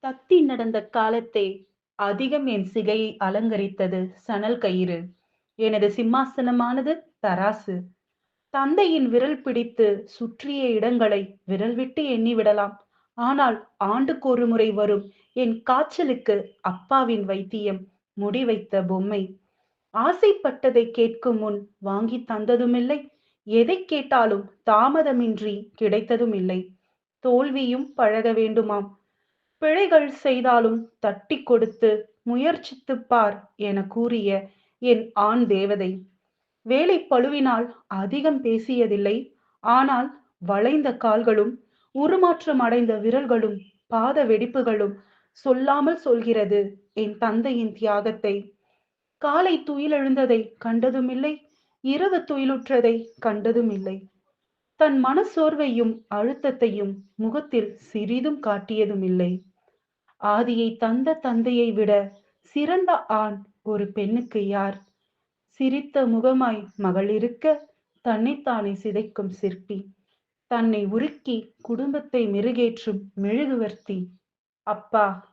தத்தி நடந்த காலத்தே அதிகம் என் சிகையை அலங்கரித்தது சணல் கயிறு. எனது சிம்மாசனமானது தராசு. தந்தையின் விரல் பிடித்து சுற்றிய இடங்களை விரல் விட்டு எண்ணிவிடலாம். ஆனால் ஆண்டுக்கொரு முறை வரும் என் காய்ச்சலுக்கு அப்பாவின் வைத்தியம் முடிவைத்த பொம்மை. ஆசைப்பட்டதை கேட்கும் முன் வாங்கி தந்ததுமில்லை. எதை கேட்டாலும் தாமதமின்றி கிடைத்ததும் இல்லை. தோல்வியும் பழக வேண்டுமாம். பிழைகள் செய்தாலும் தட்டி கொடுத்து முயற்சித்துப் பார் என கூறிய என் ஆண் தேவதை. வேலை பளுவினால் அதிகம் பேசியதில்லை. ஆனால் வளைந்த கால்களும் உருமாற்றம் அடைந்த விரல்களும் பாத வெடிப்புகளும் சொல்லாமல் சொல்கிறது என் தந்தையின் தியாகத்தை. காலை துயிலெழுந்ததை கண்டதுமில்லை. இரவு துயிலுற்றதை கண்டதும் இல்லை. தன் மனச்சோர்வையும் அழுத்தத்தையும் முகத்தில் சிறிதும் காட்டியதும் இல்லை. ஆதியை தந்த தந்தையை விட சிறந்த ஆண் ஒரு பெண்ணுக்கு யார்? சிரித்த முகமாய் மகள் இருக்க, தன்னைத்தானே சிதைக்கும் சிற்பி. தன்னை உருக்கி குடும்பத்தை மெருகேற்றும் மெழுகுவர்த்தி. அப்பா,